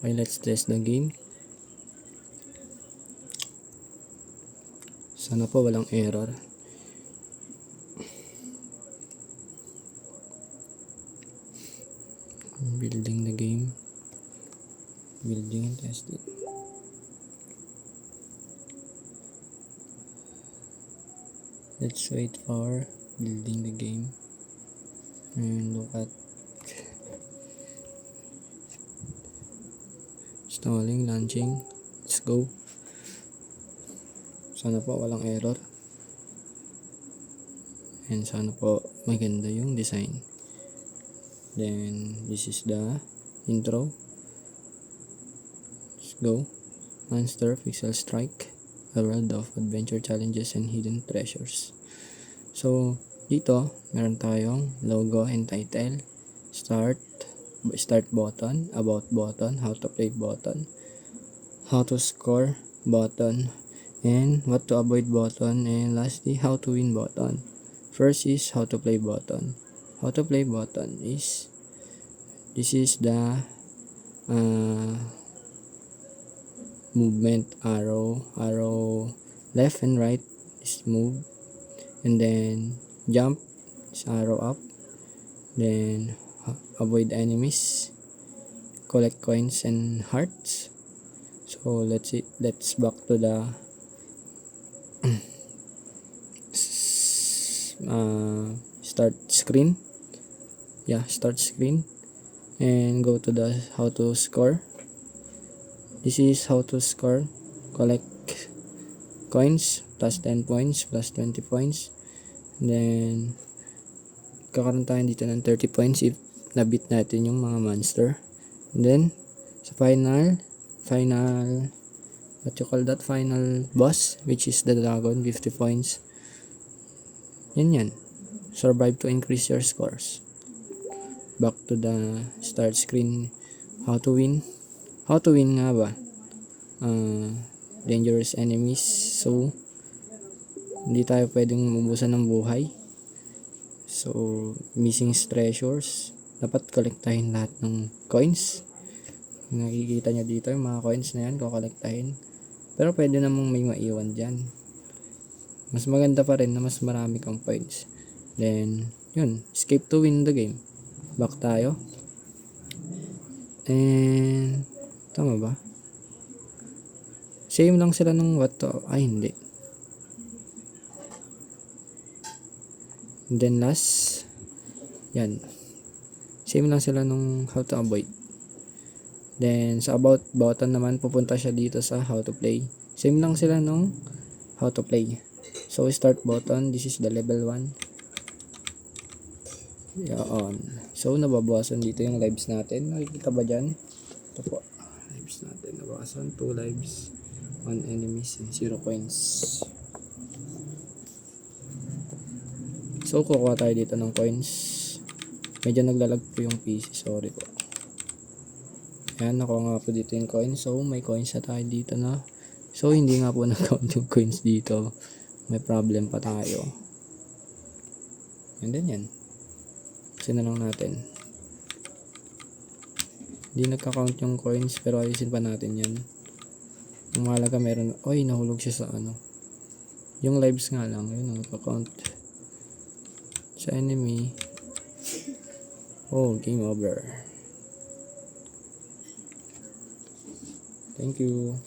Okay, let's test the game. Sana po walang error. Building the game. Building and testing. Let's wait for building the game. And look at installing, launching. Let's go. Sana po walang error. And sana po maganda yung design. Then this is the intro. Let's go. Monster Pixel Strike, a world of adventure, challenges, and hidden treasures. So dito meron tayong logo and title, start button, about button, how to play button, how to score button, and what to avoid button, and lastly how to win button. First is how to play button. How to play button is, this is the movement arrow left and right is move, and then jump is arrow up, then avoid enemies, collect coins and hearts. So let's back to the start screen, and go to the how to score. This is how to score. Collect coins, plus 10 points, plus 20 points, and then kakaroon tayo dito ng 30 points if nabit natin yung mga monster. And then sa final boss, which is the dragon, 50 points. Yan. Survive to increase your scores. Back to the start screen. How to win nga ba? Dangerous enemies, so hindi tayo pwedeng mabusan ng buhay. So missing treasures, dapat kolektahin lahat ng coins. Nakikita nyo dito yung mga coins na yan, kukolektahin. Pero pwede namang may maiwan dyan. Mas maganda pa rin na mas marami kang points. Then yun, escape to win the game. Back tayo. And tama ba? Same lang sila nung what to, hindi. And then last, yan. Same lang sila nung how to avoid. Then sa about button naman, pupunta siya dito sa how to play. Same lang sila nung how to play. So start button, this is the level 1. Yan. So nababawasan dito yung lives natin. Nakikita ba dyan? Ito po. Lives natin nabawasan. 2 lives, 1 enemies, and 0 coins. So kukuha tayo dito ng coins. Medyo naglalag po yung PC, sorry po. Yan, nakuha nga po dito yung coins. So may coins na tayo dito na. So hindi nga po na-count yung coins dito. May problem pa tayo. And then yan. Kasi na lang natin. Hindi nagka-count yung coins, pero ayusin pa natin yan. Yung mahalaga meron. Oy, nahulog siya sa ano. Yung lives nga lang, yun ang nagka-count. Sa enemy. Oh, game over. Thank you.